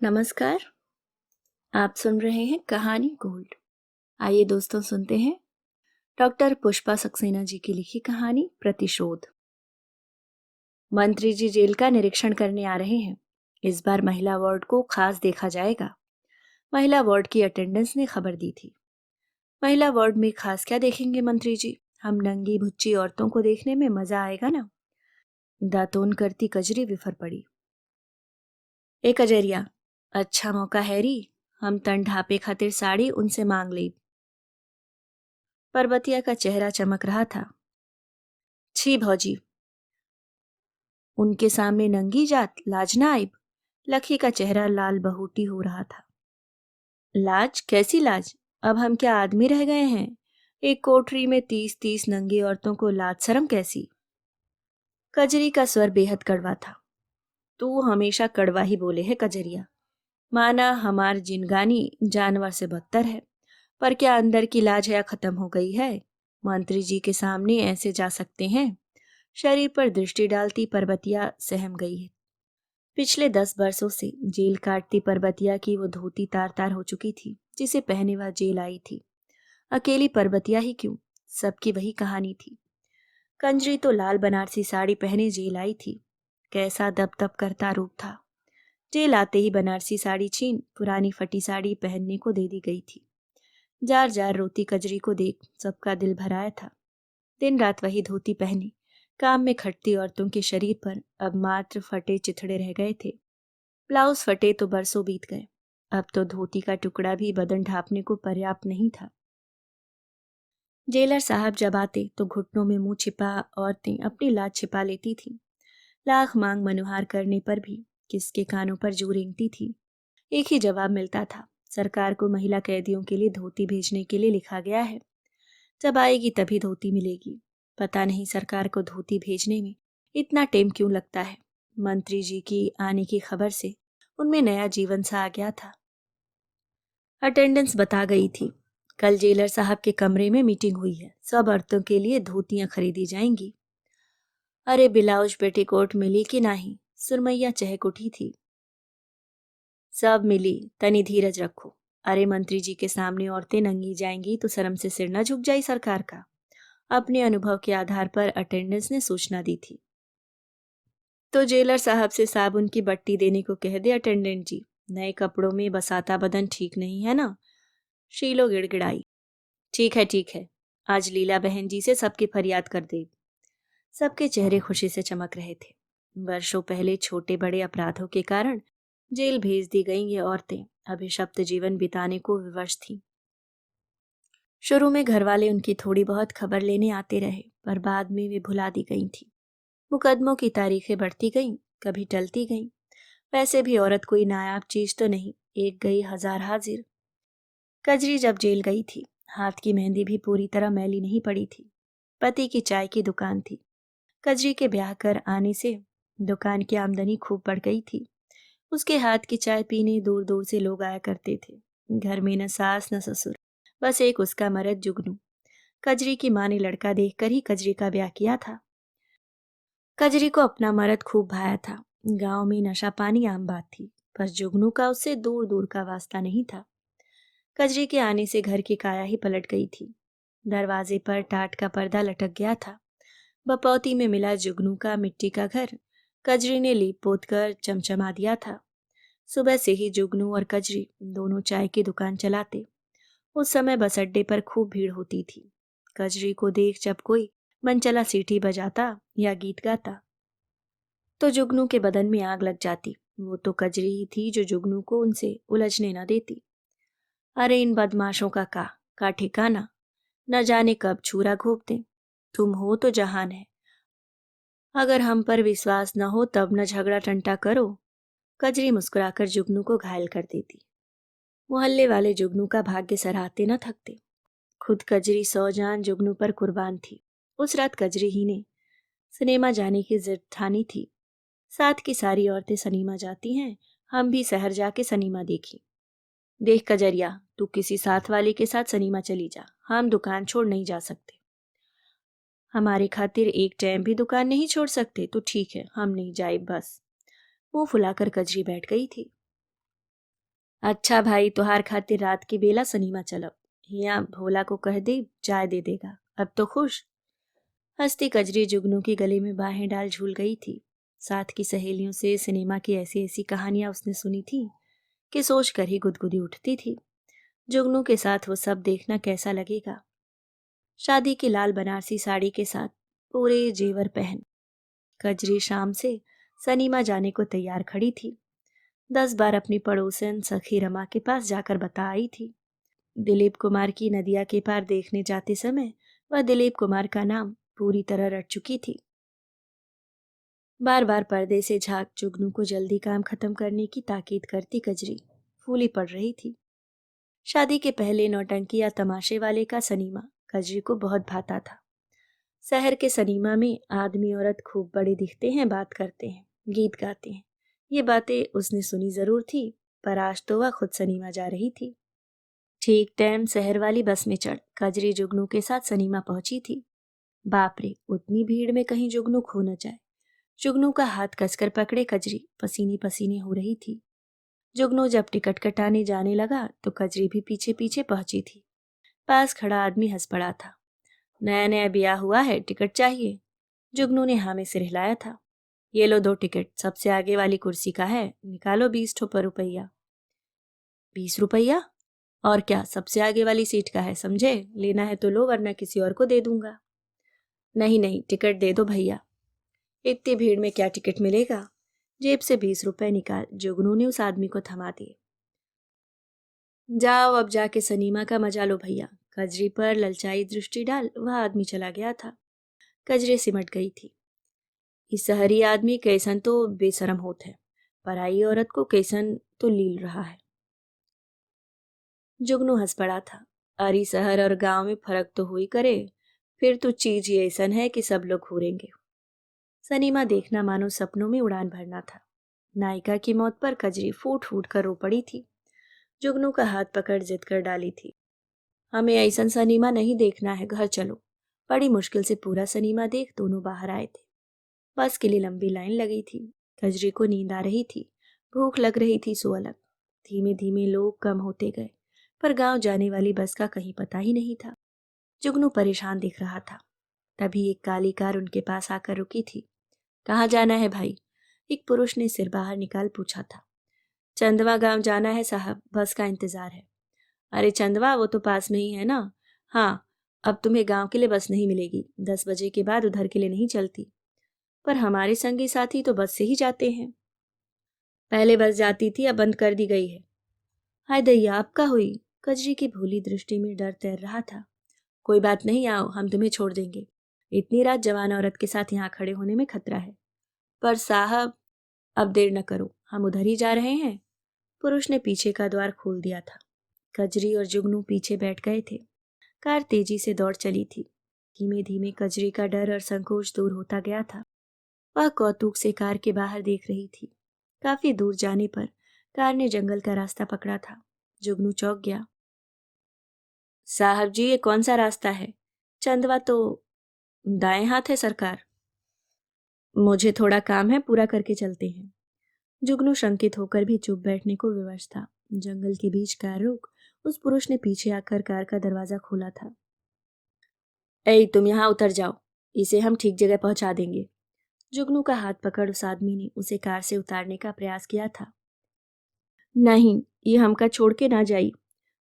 नमस्कार। आप सुन रहे हैं कहानी गोल्ड। आइए दोस्तों सुनते हैं डॉक्टर पुष्पा सक्सेना जी की लिखी कहानी प्रतिशोध। मंत्री जी जेल का निरीक्षण करने आ रहे हैं। इस बार महिला वार्ड को खास देखा जाएगा। महिला वार्ड की अटेंडेंस ने खबर दी थी। महिला वार्ड में खास क्या देखेंगे मंत्री जी? हम नंगी भुच्ची औरतों को देखने में मजा आएगा ना। दातून करती कजरी विफर पड़ी। ए कजरिया, अच्छा मौका है री। हम तन ढापे खातिर साड़ी उनसे मांग ली। पर्वतिया का चेहरा चमक रहा था। छी भौजी, उनके सामने नंगी जात, लाज ना आइब। लखी का चेहरा लाल बहूटी हो रहा था। लाज? कैसी लाज? अब हम क्या आदमी रह गए हैं? एक कोठरी में 30-30 नंगी औरतों को लाज शर्म कैसी? कजरी का स्वर बेहद कड़वा था। तू हमेशा कड़वा ही बोले है कजरिया। माना हमार जिनगानी जानवर से बदतर है, पर क्या अंदर की लाज या खत्म हो गई है? मंत्री जी के सामने ऐसे जा सकते हैं? शरीर पर दृष्टि डालती पर्वतिया सहम गई है। पिछले 10 बरसों से जेल काटती पर्वतिया की वो धोती तार तार हो चुकी थी, जिसे पहने वह जेल आई थी। अकेली पर्वतिया ही क्यों, सबकी वही कहानी थी। कंजरी तो लाल बनारसी साड़ी पहने जेल आई थी। कैसा दब दब करता रूप था। जेल आते ही बनारसी साड़ी छीन पुरानी फटी साड़ी पहनने को दे दी गई थी। जार जार रोती कजरी को देख सबका दिल भराया था। दिन रात वही धोती पहने काम में खटती औरतों के शरीर पर अब मात्र फटे चिथड़े रह गए थे। ब्लाउज फटे तो बरसों बीत गए। अब तो धोती का टुकड़ा भी बदन ढांपने को पर्याप्त नहीं था। जेलर साहब जब आते तो घुटनों में मुंह छिपा औरतें अपनी लाज छिपा लेती थीं। लाख मांग मनुहार करने पर भी किसके कानों पर जू रेंगती थी। एक ही जवाब मिलता था, सरकार को महिला कैदियों के लिए धोती भेजने के लिए लिखा गया है। जब आएगी तभी धोती मिलेगी। पता नहीं सरकार को धोती भेजने में इतना टेम क्यों लगता है। मंत्री जी की आने की खबर से उनमें नया जीवन सा आ गया था। अटेंडेंस बता गई थी, कल जेलर साहब के कमरे में मीटिंग हुई है। सब औरतों के लिए धोतियां खरीदी जाएंगी। अरे ब्लाउज पेटीकोट मिली कि नहीं? सुरमैया चहक उठी थी। सब मिली, तनी धीरज रखो। अरे मंत्री जी के सामने औरतें नंगी जाएंगी तो शर्म से सिर न झुक जाए सरकार का। अपने अनुभव के आधार पर अटेंडेंस ने सूचना दी थी। तो जेलर साहब से साबुन की बट्टी देने को कह दे अटेंडेंट जी। नए कपड़ों में बसाता बदन ठीक नहीं है ना। शीलो गिड़गिड़ाई। ठीक है, आज लीला बहन जी से सबकी फरियाद कर दे। सबके चेहरे खुशी से चमक रहे थे। वर्षों पहले छोटे बड़े अपराधों के कारण जेल भेज दी गई ये औरतें अभिशप्त जीवन बिताने को विवश थीं। शुरू में घरवाले उनकी थोड़ी बहुत खबर लेने आते रहे, पर बाद में वे भुला दी गई थी। मुकदमों की तारीखें बढ़ती गईं, कभी टलती गईं। वैसे भी औरत कोई नायाब चीज तो नहीं, एक गई हजार हाजिर। कजरी जब जेल गई थी, हाथ की मेहंदी भी पूरी तरह मैली नहीं पड़ी थी। पति की चाय की दुकान थी। कजरी के ब्याह कर आने से दुकान की आमदनी खूब बढ़ गई थी। उसके हाथ की चाय पीने दूर दूर से लोग आया करते थे। घर में न सास न ससुर, बस एक उसका मर्द जुगनू। कजरी की माँ ने लड़का देखकर ही कजरी का ब्याह किया था। कजरी को अपना मर्द खूब भाया था। गांव में नशा पानी आम बात थी, पर जुगनू का उससे दूर दूर का वास्ता नहीं था। कजरी के आने से घर की काया ही पलट गई थी। दरवाजे पर टाट का पर्दा लटक गया था। बपौती में मिला जुगनू का मिट्टी का घर कजरी ने लीप पोत कर चमचमा दिया था। सुबह से ही जुगनू और कजरी दोनों चाय की दुकान चलाते। उस समय बस अड्डे पर खूब भीड़ होती थी। कजरी को देख जब कोई मनचला सीटी बजाता या गीत गाता तो जुगनू के बदन में आग लग जाती। वो तो कजरी ही थी जो जुगनू को उनसे उलझने न देती। अरे इन बदमाशों का ठिकाना, न जाने कब छुरा घोंप दें। तुम हो तो जहान है, अगर हम पर विश्वास न हो तब न झगड़ा टंटा करो। कजरी मुस्कुराकर जुगनू को घायल कर देती। मोहल्ले वाले जुगनू का भाग्य सराहते न थकते। खुद कजरी 100 जान जुगनू पर कुर्बान थी। उस रात कजरी ही ने सिनेमा जाने की जिद ठानी थी। साथ की सारी औरतें सिनेमा जाती हैं, हम भी शहर जाके सिनेमा देखी। देख कजरिया, तू किसी साथ वाले के साथ सिनेमा चली जा, हम दुकान छोड़ नहीं जा सकते। हमारे खातिर एक टाइम भी दुकान नहीं छोड़ सकते तो ठीक है, हम नहीं जाए बस। मुंह फुलाकर कजरी बैठ गई थी। अच्छा भाई, तुहार खातिर रात की बेला सनीमा चलब। हिया भोला को कह दे चाय दे देगा। अब तो खुश। हंसती कजरी जुगनू की गले में बाहें डाल झूल गई थी। साथ की सहेलियों से सिनेमा की ऐसी ऐसी कहानियां उसने सुनी थी कि सोच कर ही गुदगुदी उठती थी। जुगनू के साथ वो सब देखना कैसा लगेगा। शादी की लाल बनारसी साड़ी के साथ पूरे जेवर पहन कजरी शाम से सनीमा जाने को तैयार खड़ी थी। 10 बार अपनी पड़ोसन सखी रमा के पास जाकर बता आई थी। दिलीप कुमार की नदिया के पार देखने जाते समय वह दिलीप कुमार का नाम पूरी तरह रट चुकी थी। बार बार पर्दे से झांक जुगनू को जल्दी काम खत्म करने की ताकीद करती कजरी फूली पड़ रही थी। शादी के पहले नौटंकी या तमाशे वाले का सनीमा कजरी को बहुत भाता था। शहर के सनीमा में आदमी औरत खूब बड़े दिखते हैं, बात करते हैं, गीत गाते हैं। ये बातें उसने सुनी जरूर थी, पर आज तो वह खुद सनीमा जा रही थी। ठीक टाइम शहर वाली बस में चढ़ कजरी जुगनू के साथ सनीमा पहुंची थी। बाप रे, उतनी भीड़ में कहीं जुगनू खो न जाए। जुगनू का हाथ कसकर पकड़े कजरी पसीनी पसीने हो रही थी। जुगनू जब टिकट कटाने जाने लगा तो कजरी भी पीछे पीछे पहुंची थी। पास खड़ा आदमी हंस पड़ा था। नया नया ब्याह हुआ है, टिकट चाहिए? जुगनू ने हाँ में सिर हिलाया था। ये लो 2 टिकट, सबसे आगे वाली कुर्सी का है, निकालो 20 रुपया। 20 रुपया? और क्या, सबसे आगे वाली सीट का है, समझे? लेना है तो लो, वरना किसी और को दे दूंगा। नहीं नहीं, टिकट दे दो भैया। इतनी भीड़ में क्या टिकट मिलेगा? जेब से 20 रुपए निकाल जुगनू ने उस आदमी को थमा दिए। जाओ अब जाके सनीमा का मजा लो भैया। कजरी पर ललचाई दृष्टि डाल वह आदमी चला गया था। कजरी सिमट गई थी। इस शहरी आदमी कैसन तो बेशरम होत है, पराई औरत को कैसन तो लील रहा है। जुगनू हंस पड़ा था। अरे शहर और गांव में फर्क तो हुई करे, फिर तो चीज ये ऐसन है कि सब लोग घूरेंगे। सनीमा देखना मानो सपनों में उड़ान भरना था। नायिका की मौत पर कजरी फूट फूट कर रो पड़ी थी। जुगनू का हाथ पकड़ जिद कर डाली थी। हमें ऐसन सनीमा नहीं देखना है, घर चलो। बड़ी मुश्किल से पूरा सनीमा देख दोनों बाहर आए थे। बस के लिए लंबी लाइन लगी थी। कजरी को नींद आ रही थी, भूख लग रही थी सो अलग। धीमे धीमे लोग कम होते गए, पर गांव जाने वाली बस का कहीं पता ही नहीं था। जुगनू परेशान दिख रहा था। तभी एक काली कार उनके पास आकर रुकी थी। कहाँ जाना है भाई? एक पुरुष ने सिर बाहर निकाल पूछा था। चंदवा गांव जाना है साहब, बस का इंतजार है। अरे चंदवा, वो तो पास में ही है ना। हाँ, अब तुम्हें गांव के लिए बस नहीं मिलेगी, 10 बजे के बाद उधर के लिए नहीं चलती। पर हमारे संगी साथी तो बस से ही जाते हैं। पहले बस जाती थी, अब बंद कर दी गई है। हाय दैया, आपका हुई। कजरी की भूली दृष्टि में डर तैर रहा था। कोई बात नहीं, आओ, हम तुम्हें छोड़ देंगे। इतनी रात जवान औरत के साथ यहाँ खड़े होने में खतरा है। पर साहब, अब देर न करो, हम उधर ही जा रहे हैं। पुरुष ने पीछे का द्वार खोल दिया था। कजरी और जुगनू पीछे बैठ गए थे। कार तेजी से दौड़ चली थी। धीमे धीमे कजरी का डर और संकोच दूर होता गया था। वह कौतूक से कार के बाहर देख रही थी। काफी दूर जाने पर कार ने जंगल का रास्ता पकड़ा था। जुगनू चौंक गया। साहब जी, ये कौन सा रास्ता है? चंदवा तो दाएं हाथ है सरकार। मुझे थोड़ा काम है, पूरा करके चलते हैं। जुगनू शंकित होकर भी चुप बैठने को विवश था। जंगल के बीच कार रोक उस पुरुष ने पीछे आकर कार का दरवाजा खोला था। ऐ, तुम यहाँ उतर जाओ, इसे हम ठीक जगह पहुंचा देंगे। जुगनू का हाथ पकड़ उस आदमी ने उसे कार से उतारने का प्रयास किया था। नहीं, ये हमका छोड़ के ना जाई।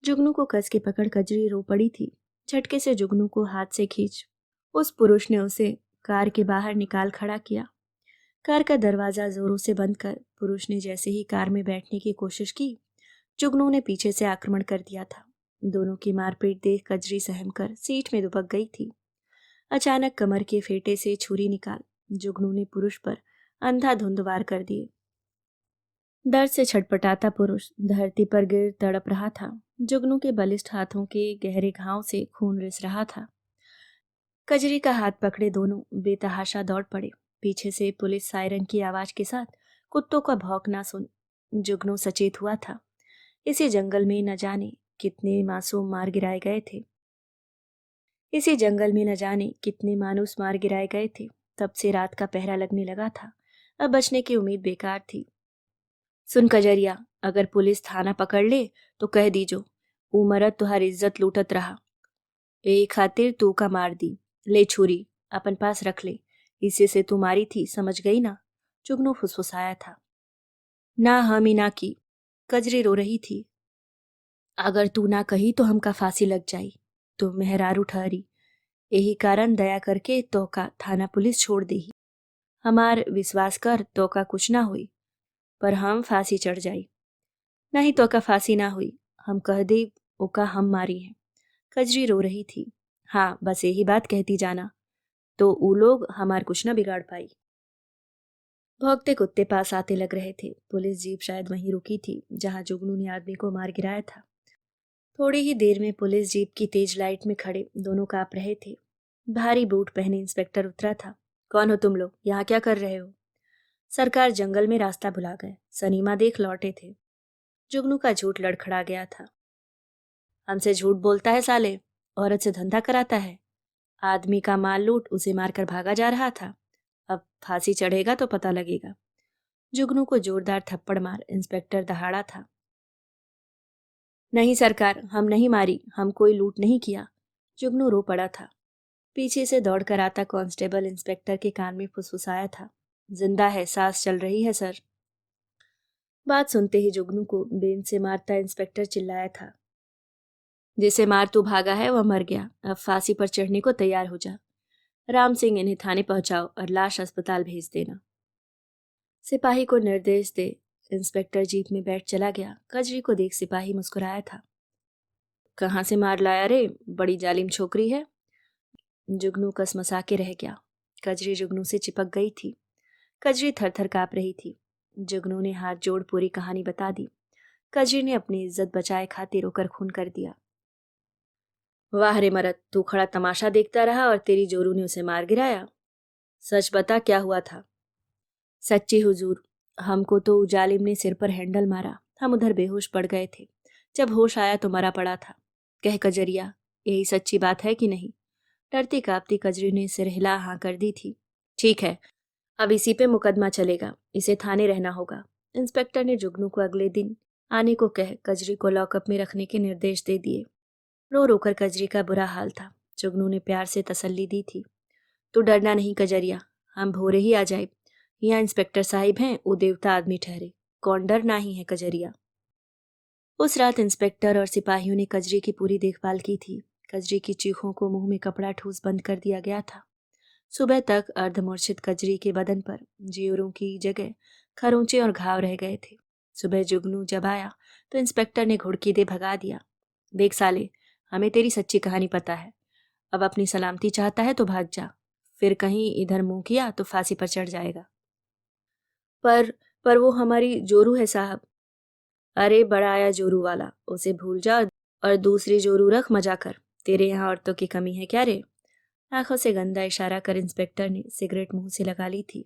जुगनू को कस के पकड़ कजरी रो पड़ी थी। झटके से जुगनू को हाथ से खींच उस पुरुष ने उसे कार के बाहर निकाल खड़ा किया। कार का दरवाजा जोरों से बंद कर पुरुष ने जैसे ही कार में बैठने की कोशिश की, जुगनू ने पीछे से आक्रमण कर दिया था। दोनों की मारपीट देख कजरी सहम कर सीट में दुबक गई थी। अचानक कमर के फेटे से छुरी निकाल जुगनू ने पुरुष पर अंधाधुंध वार कर दिए। दर्द से छटपटाता पुरुष धरती पर गिर तड़प रहा था। जुगनू के बलिष्ठ हाथों के गहरे घाव से खून रिस रहा था। कजरी का हाथ पकड़े दोनों बेतहाशा दौड़ पड़े। पीछे से पुलिस सायरन की आवाज के साथ कुत्तों का भौंकना सुन जुगनू सचेत हुआ था। इसी जंगल में न जाने कितने मासूम मार गिराए गए थे। इसी जंगल में न जाने कितने मानुस मार गिराए गए थे। तब से रात का पहरा लगने लगा था। अब बचने की उम्मीद बेकार थी। सुन कजरिया, अगर पुलिस थाना पकड़ ले तो कह दीजो उमरत तुहार इज्जत लूटत रहा, यही खातिर तू का मार दी। ले छुरी अपन पास रख ले, इसी से तू मारी थी, समझ गई ना? जुगनू फुसफुसाया था। ना हम ही ना की। कजरी रो रही थी। अगर तू ना कही तो हमका फांसी लग जाई, तो मेहरारू ठहरी, यही कारण दया करके तो का थाना पुलिस छोड़ दी। हमार विश्वास कर, तो का कुछ ना हुई, पर हम फांसी चढ़ जाई। नहीं तो का फांसी ना हुई, हम कह दे ओका हम मारी है। कजरी रो रही थी। हाँ, बस यही बात कहती जाना, तो ऊ लोग हमार कुछ ना बिगाड़ पाई। भौंकते कुत्ते पास आते लग रहे थे। पुलिस जीप शायद वहीं रुकी थी जहां जुगनू ने आदमी को मार गिराया था। थोड़ी ही देर में पुलिस जीप की तेज लाइट में खड़े दोनों कांप रहे थे। भारी बूट पहने इंस्पेक्टर उतरा था। कौन हो तुम लोग, यहाँ क्या कर रहे हो? सरकार जंगल में रास्ता भुला गए, सनीमा देख लौटे थे। जुगनू का झूठ लड़खड़ा गया था। हमसे झूठ बोलता है साले, औरत से धंधा कराता है। आदमी का माल लूट उसे मारकर भागा जा रहा था, अब फांसी चढ़ेगा तो पता लगेगा। जुगनू को जोरदार थप्पड़ मार इंस्पेक्टर दहाड़ा था। नहीं सरकार, हम नहीं मारी, हम कोई लूट नहीं किया। जुगनू रो पड़ा था। पीछे से दौड़कर आता कांस्टेबल इंस्पेक्टर के कान में फुसफुसाया था। जिंदा है, सांस चल रही है सर। बात सुनते ही जुगनू को बेन से मारता इंस्पेक्टर चिल्लाया था। जिसे मार तू भागा है वह मर गया, अब फांसी पर चढ़ने को तैयार हो जा। राम सिंह, इन्हें थाने पहुंचाओ और लाश अस्पताल भेज देना। सिपाही को निर्देश दे इंस्पेक्टर जीप में बैठ चला गया। कजरी को देख सिपाही मुस्कुराया था। कहाँ से मार लाया रे, बड़ी जालिम छोकरी है। जुगनू कसमसा के रह गया। कजरी जुगनू से चिपक गई थी। कजरी थर थर काँप रही थी। जुगनू ने हाथ जोड़ पूरी कहानी बता दी। कजरी ने अपनी इज्जत बचाए खातिर रोकर खून कर दिया। वाह रे मरद, तू खड़ा तमाशा देखता रहा और तेरी जोरू ने उसे मार गिराया। सच बता, क्या हुआ था? सच्ची हुजूर, हमको तो जालिम ने सिर पर हैंडल मारा, हम उधर बेहोश पड़ गए थे। जब होश आया तो मरा पड़ा था। कह कजरिया, यही सच्ची बात है कि नहीं? डरती कांपती कजरी ने सिर हिला हाँ कर दी थी। ठीक है, अब इसी पे मुकदमा चलेगा, इसे थाने रहना होगा। इंस्पेक्टर ने जुगनू को अगले दिन आने को कह कजरी को लॉकअप में रखने के निर्देश दे दिए। रो रोकर कजरी का बुरा हाल था। जुगनू ने प्यार से तसल्ली दी थी। तू डरना नहीं कजरिया, हम भोरे ही आ जाए। यहाँ इंस्पेक्टर साहिब हैं, वो देवता आदमी ठहरे, कौन डरना ही है कजरिया। उस रात इंस्पेक्टर और सिपाहियों ने कजरी की पूरी देखभाल की थी। कजरी की चीखों को मुंह में कपड़ा ठूस बंद कर दिया गया था। सुबह तक अर्धमूर्छित कजरी के बदन पर जियोरों की जगह खरोंचे और घाव रह गए थे। सुबह जुगनू जब आया तो इंस्पेक्टर ने घुड़की दे भगा दिया। देख साले, हमें तेरी सच्ची कहानी पता है, अब अपनी सलामती चाहता है तो भाग जा, फिर कहीं इधर मुंह किया तो फांसी पर चढ़ जाएगा। पर वो हमारी जोरू है साहब। अरे बड़ा आया जोरू वाला, उसे भूल जा और दूसरी जोरू रख, मजा कर। तेरे यहाँ औरतों की कमी है क्या रे? आंखों से गंदा इशारा कर इंस्पेक्टर ने सिगरेट मुंह से लगा ली थी।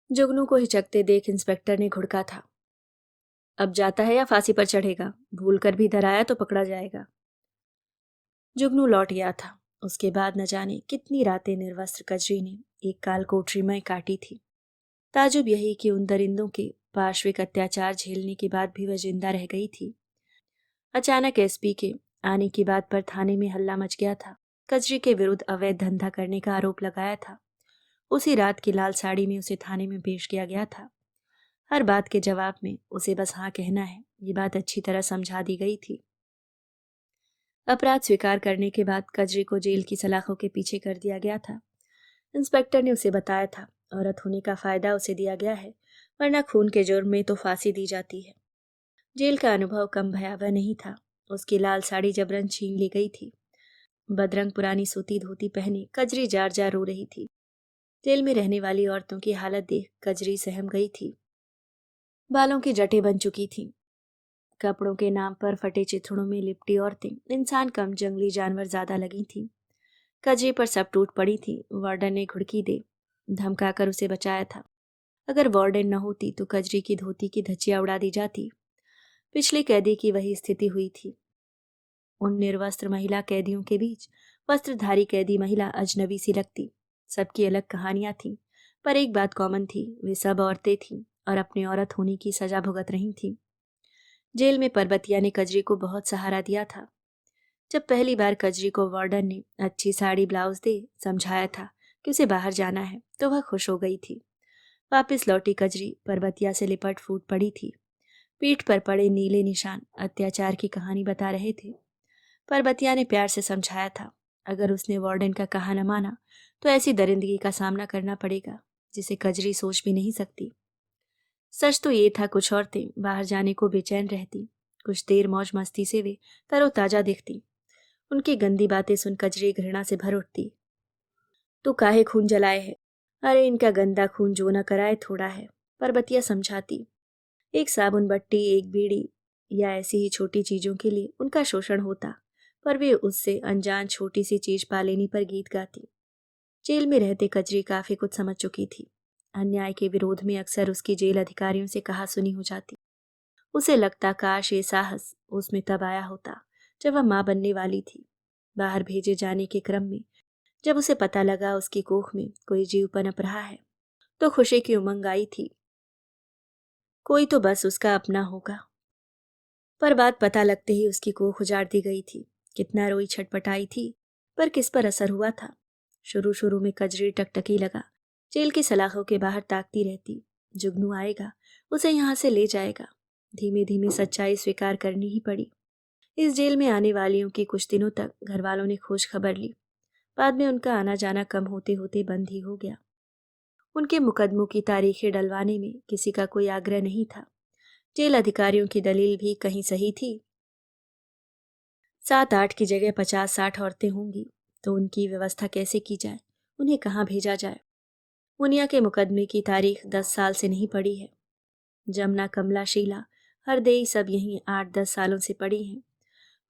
जुगनू को हिचकते देख इंस्पेक्टर ने घुड़का था। अब जाता है या फांसी पर चढ़ेगा? भूल कर भी इधर आया तो पकड़ा जाएगा। जुगनू लौट गया था। उसके बाद न जाने कितनी रातें निर्वस्त्र कजरी ने एक काल कोठरी में काटी थी। ताजुब यही कि उन दरिंदों के पार्श्विक अत्याचार झेलने के बाद भी वह जिंदा रह गई थी। अचानक एसपी के आने की बात पर थाने में हल्ला मच गया था। कजरी के विरुद्ध अवैध धंधा करने का आरोप लगाया था। उसी रात की लाल साड़ी में उसे थाने में पेश किया गया था। हर बात के जवाब में उसे बस हाँ कहना है, ये बात अच्छी तरह समझा दी गई थी। अपराध स्वीकार करने के बाद कजरी को जेल की सलाखों के पीछे कर दिया गया था। इंस्पेक्टर ने उसे बताया था, औरत होने का फायदा उसे दिया गया है, वरना खून के जुर्म में तो फांसी दी जाती है। जेल का अनुभव कम भयावह नहीं था। उसकी लाल साड़ी जबरन छीन ली गई थी। बदरंग पुरानी सूती धोती पहने कजरी जार जार रो रही थी। जेल में रहने वाली औरतों की हालत देख कजरी सहम गई थी। बालों की जटें बन चुकी थीं। कपड़ों के नाम पर फटे चिथड़ों में लिपटी औरतें इंसान कम जंगली जानवर ज्यादा लगी थीं। कजरी पर सब टूट पड़ी थी। वार्डन ने घुड़की दे धमकाकर उसे बचाया था। अगर वार्डन न होती तो कजरी की धोती की धज्जियां उड़ा दी जाती। पिछले कैदी की वही स्थिति हुई थी। उन निर्वस्त्र महिला कैदियों के बीच वस्त्रधारी कैदी महिला अजनबी सी लगती। सबकी अलग कहानियां थीं, पर एक बात कॉमन थी, वे सब औरतें थीं। और अपने औरत होने की सजा भुगत रही थीं। जेल में परबतिया ने कजरी को बहुत सहारा दिया था। जब पहली बार कजरी को वार्डन ने अच्छी साड़ी ब्लाउज दे समझाया था कि उसे बाहर जाना है, तो वह खुश हो गई थी। वापस लौटी कजरी परबतिया से लिपट फूट पड़ी थी। पीठ पर पड़े नीले निशान अत्याचार की कहानी बता रहे थे। परबतिया ने प्यार से समझाया था, अगर उसने वार्डन का कहा न माना तो ऐसी दरिंदगी का सामना करना पड़ेगा जिसे कजरी सोच भी नहीं सकती। सच तो ये था, कुछ औरतें बाहर जाने को बेचैन रहती, कुछ देर मौज मस्ती से वे तरोताजा दिखती। उनकी गंदी बातें सुन कजरी घृणा से भर उठती। तो काहे खून जलाए है? अरे इनका गंदा खून जो न कराए थोड़ा है, परबतिया समझाती। एक साबुन बट्टी, एक बीड़ी या ऐसी ही छोटी चीजों के लिए उनका शोषण होता, पर वे उससे अनजान छोटी सी चीज पा लेने पर गीत गाती। जेल में रहते कजरी काफी कुछ समझ चुकी थी। अन्याय के विरोध में अक्सर उसकी जेल अधिकारियों से कहा सुनी हो जाती। उसे लगता काश ये साहस उसमें तब आया होता जब वह मां बनने वाली थी। बाहर भेजे जाने के क्रम में जब उसे पता लगा उसकी कोख में कोई जीव पनप रहा है, तो खुशी की उमंग आई थी। कोई तो बस उसका अपना होगा। पर बात पता लगते ही उसकी कोख उजाड़ दी गई थी। कितना रोई छटपटाई थी, पर किस पर असर हुआ था? शुरू शुरू में कजरी टकटकी लगा। जेल की सलाखों के बाहर ताकती रहती, जुगनू आएगा, उसे यहाँ से ले जाएगा। धीमे धीमे सच्चाई स्वीकार करनी ही पड़ी। इस जेल में आने वालियों की कुछ दिनों तक घर वालों ने खोज खबर ली। बाद में उनका आना जाना कम होते होते बंद ही हो गया। उनके मुकदमों की तारीखें डलवाने में किसी का कोई आग्रह नहीं था। जेल अधिकारियों की दलील भी कहीं सही थी। 7-8 की जगह 50-60 औरतें होंगी, तो उनकी व्यवस्था कैसे की जाए, उन्हें कहाँ भेजा जाए? मुनिया के मुकदमे की तारीख 10 साल से नहीं पड़ी है। जमुना, कमला, शीला, हरदेई सब यहीं 8-10 सालों से पड़ी हैं,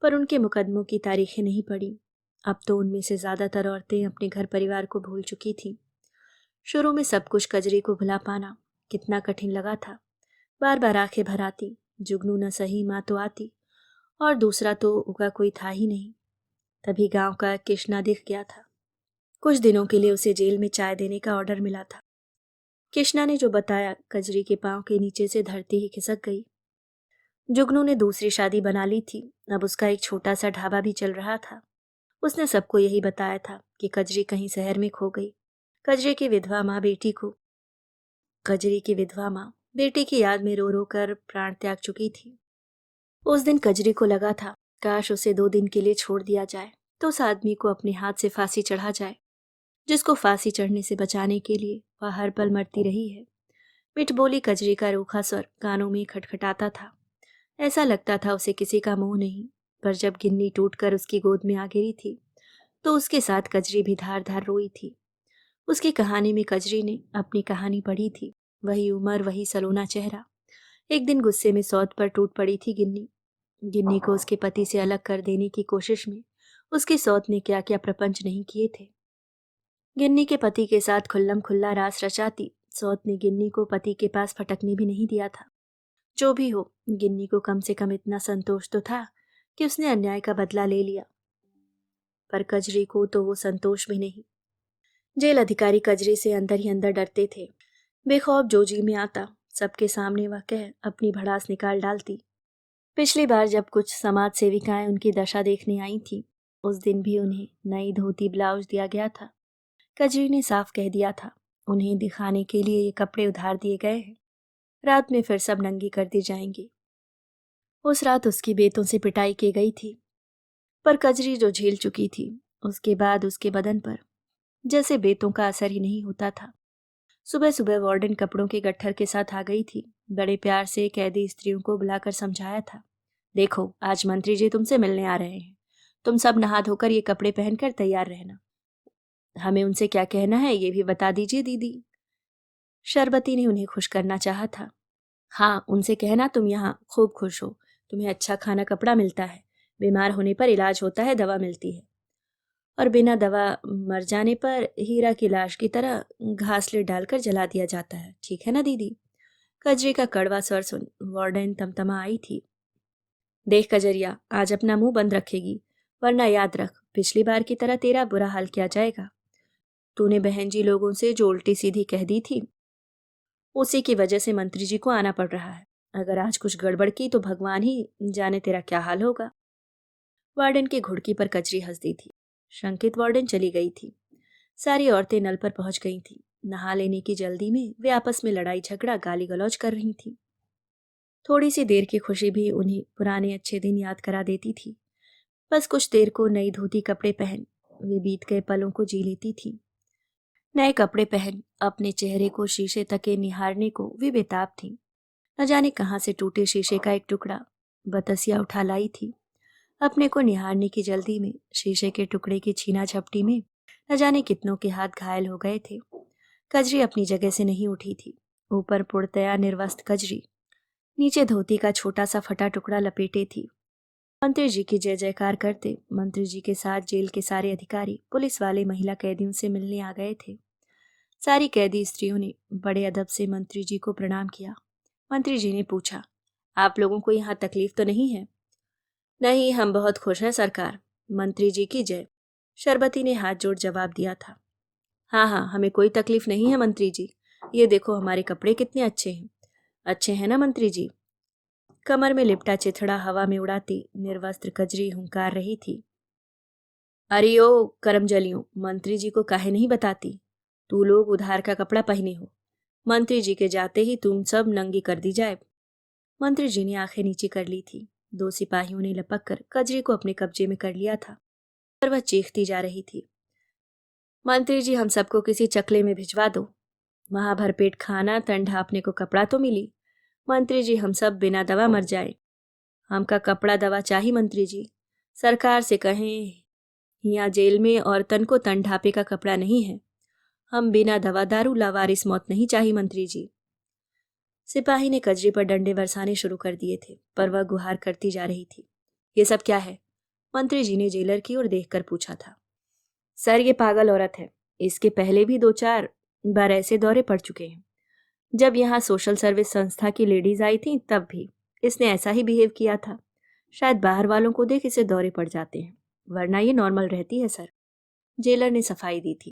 पर उनके मुकदमों की तारीखें नहीं पड़ी। अब तो उनमें से ज्यादातर औरतें अपने घर परिवार को भूल चुकी थीं। शुरू में सब कुछ कजरी को भुला पाना कितना कठिन लगा था। बार बार आंखें भर आती, जुगनू न सही माँ तो आती, और दूसरा तो उनका कोई था ही नहीं। तभी गांव का कृष्णा दिख गया था। कुछ दिनों के लिए उसे जेल में चाय देने का ऑर्डर मिला था। कृष्णा ने जो बताया, कजरी के पांव के नीचे से धरती ही खिसक गई। जुगनू ने दूसरी शादी बना ली थी, अब उसका एक छोटा सा ढाबा भी चल रहा था। उसने सबको यही बताया था कि कजरी कहीं शहर में खो गई। कजरी की विधवा माँ बेटी को कजरी की विधवा माँ बेटी की याद में रो रो कर प्राण त्याग चुकी थी। उस दिन कजरी को लगा था, काश उसे 2 दिन के लिए छोड़ दिया जाए तो उस आदमी को अपने हाथ से फांसी चढ़ा जाए, जिसको फांसी चढ़ने से बचाने के लिए वह हर पल मरती रही है। मिठ बोली कजरी का रूखा स्वर कानों में खटखटाता था। ऐसा लगता था उसे किसी का मोह नहीं। पर जब गिन्नी टूटकर उसकी गोद में आ गिरी थी, तो उसके साथ कजरी भी धार धार रोई थी। उसकी कहानी में कजरी ने अपनी कहानी पढ़ी थी। वही उम्र, वही सलोना चेहरा। एक दिन गुस्से में सौत पर टूट पड़ी थी गिन्नी। गिन्नी को उसके पति से अलग कर देने की कोशिश में उसकी सौत ने क्या क्या प्रपंच नहीं किए थे। गिन्नी के पति के साथ खुल्लम खुल्ला रास रचाती सौत ने गिन्नी को पति के पास फटकने भी नहीं दिया था। जो भी हो, गिन्नी को कम से कम इतना संतोष तो था कि उसने अन्याय का बदला ले लिया। पर कजरी को तो वो संतोष भी नहीं। जेल अधिकारी कजरी से अंदर ही अंदर डरते थे। बेखौफ जो जी में आता, सबके सामने वह कह अपनी भड़ास निकाल डालती। पिछली बार जब कुछ समाज सेविकाएं उनकी दशा देखने आई थी, उस दिन भी उन्हें नई धोती ब्लाउज दिया गया था। कजरी ने साफ कह दिया था, उन्हें दिखाने के लिए ये कपड़े उधार दिए गए हैं, रात में फिर सब नंगी कर दी जाएंगी। उस रात उसकी बेतों से पिटाई की गई थी, पर कजरी जो झेल चुकी थी, उसके बाद उसके बदन पर जैसे बेतों का असर ही नहीं होता था। सुबह सुबह वार्डन कपड़ों के गट्ठर के साथ आ गई थी। बड़े प्यार से कैदी स्त्रियों को बुलाकर समझाया था, देखो आज मंत्री जी तुमसे मिलने आ रहे हैं, तुम सब नहा धोकर ये कपड़े पहनकर तैयार रहना। हमें उनसे क्या कहना है ये भी बता दीजिए दीदी। शरबती ने उन्हें खुश करना चाहा था। हाँ, उनसे कहना तुम यहाँ खूब खुश हो, तुम्हें अच्छा खाना कपड़ा मिलता है, बीमार होने पर इलाज होता है, दवा मिलती है, और बिना दवा मर जाने पर हीरा की लाश की तरह घासलेट डालकर जला दिया जाता है, ठीक है ना दीदी? कजरी का कड़वा स्वर सुन वार्डन तमतमा आई थी। देख कजरिया, आज अपना मुंह बंद रखेगी, वरना याद रख पिछली बार की तरह तेरा बुरा हाल किया जाएगा। तूने बहन जी लोगों से जो उल्टी सीधी कह दी थी, उसी की वजह से मंत्री जी को आना पड़ रहा है। अगर आज कुछ गड़बड़ की तो भगवान ही जाने तेरा क्या हाल होगा। वार्डन की घुड़की पर कचरी हंस दी थी। शंकित वार्डन चली गई थी। सारी औरतें नल पर पहुंच गई थीं। नहा लेने की जल्दी में वे आपस में लड़ाई झगड़ा गाली गलौज कर रही थीं। थोड़ी सी देर की खुशी भी उन्हें पुराने अच्छे दिन याद करा देती थी। बस कुछ देर को नई धोती कपड़े पहन वे बीत गए पलों को जी लेती थी। नए कपड़े पहन अपने चेहरे को शीशे तके निहारने को वे बेताब थीं। न जाने कहाँ से टूटे शीशे का एक टुकड़ा बतसिया उठा लाई थी। अपने को निहारने की जल्दी में शीशे के टुकड़े की छीना झपटी में न जाने कितनों के हाथ घायल हो गए थे। कजरी अपनी जगह से नहीं उठी थी। ऊपर पुड़तया निर्वस्त्र कजरी, नीचे धोती का छोटा सा फटा टुकड़ा लपेटे थी। मंत्री जी की जय जयकार करते मंत्री जी के साथ जेल के सारे अधिकारी, पुलिस वाले महिला कैदियों से मिलने आ गए थे। सारी कैदी स्त्रियों ने बड़े अदब से मंत्री जी को प्रणाम किया। मंत्री जी ने पूछा, आप लोगों को यहाँ तकलीफ तो नहीं है? नहीं, हम बहुत खुश हैं सरकार। मंत्री जी की जय। शरबती ने हाथ जोड़ जवाब दिया था। हाँ हाँ, हमें कोई तकलीफ नहीं है मंत्री जी। ये देखो हमारे कपड़े कितने अच्छे हैं। अच्छे हैं ना मंत्री जी? कमर में लिपटा चिथड़ा हवा में उड़ाती निर्वस्त्र कजरी हुंकार रही थी। अरे ओ करमजलियों, मंत्री जी को काहे नहीं बताती? तू लोग उधार का कपड़ा पहने हो। मंत्री जी के जाते ही तुम सब नंगी कर दी जाए। मंत्री जी ने आंखें नीचे कर ली थी। दो सिपाहियों ने लपक कर कजरी को अपने कब्जे में कर लिया था, पर वह चीखती जा रही थी। मंत्री जी, हम सबको किसी चकले में भिजवा दो। वहां भरपेट खाना, तन ढांपने को कपड़ा तो मिली। मंत्री जी, हम सब बिना दवा मर जाए। हमका कपड़ा दवा चाहिए मंत्री जी। सरकार से कहें, यहाँ जेल में औरतन को तन ढापे का कपड़ा नहीं है। हम बिना दवा दारू लावारिस मौत नहीं चाहिए मंत्री जी। सिपाही ने कजरी पर डंडे बरसाने शुरू कर दिए थे, पर वह गुहार करती जा रही थी। ये सब क्या है? मंत्री जी ने जेलर की ओर देखकर पूछा था। सर, ये पागल औरत है। इसके पहले भी 2-4 बार ऐसे दौरे पड़ चुके हैं। जब यहाँ सोशल सर्विस संस्था की लेडीज आई थी तब भी इसने ऐसा ही बिहेव किया था। शायद बाहर वालों को देख इसे दौरे पड़ जाते हैं, वरना ये नॉर्मल रहती है सर। जेलर ने सफाई दी थी।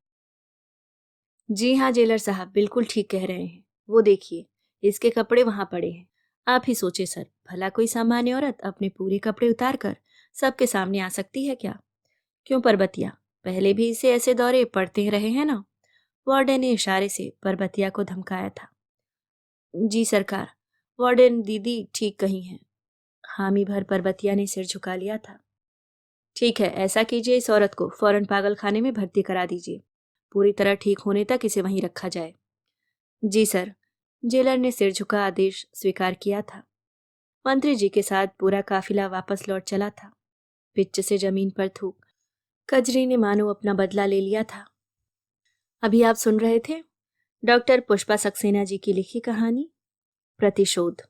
जी हाँ जेलर साहब, बिल्कुल ठीक कह रहे हैं। वो देखिए, इसके कपड़े वहां पड़े हैं। आप ही सोचे सर, भला कोई सामान्य औरत अपने पूरे कपड़े उतार कर सबके सामने आ सकती है क्या? क्यों परबतिया, पहले भी इसे ऐसे दौरे पड़ते रहे हैं ना? वार्डन ने इशारे से परबतिया को धमकाया था। जी सरकार, वार्डन दीदी ठीक कही हैं। हामी भर परबतिया ने सिर झुका लिया था। ठीक है, ऐसा कीजिए, इस औरत को फौरन पागल खाने में भर्ती करा दीजिए। पूरी तरह ठीक होने तक इसे वहीं रखा जाए। जी सर। जेलर ने सिर झुका आदेश स्वीकार किया था। मंत्री जी के साथ पूरा काफिला वापस लौट चला था। पिच से जमीन पर थूक कजरी ने मानो अपना बदला ले लिया था। अभी आप सुन रहे थे डॉक्टर पुष्पा सक्सेना जी की लिखी कहानी प्रतिशोध।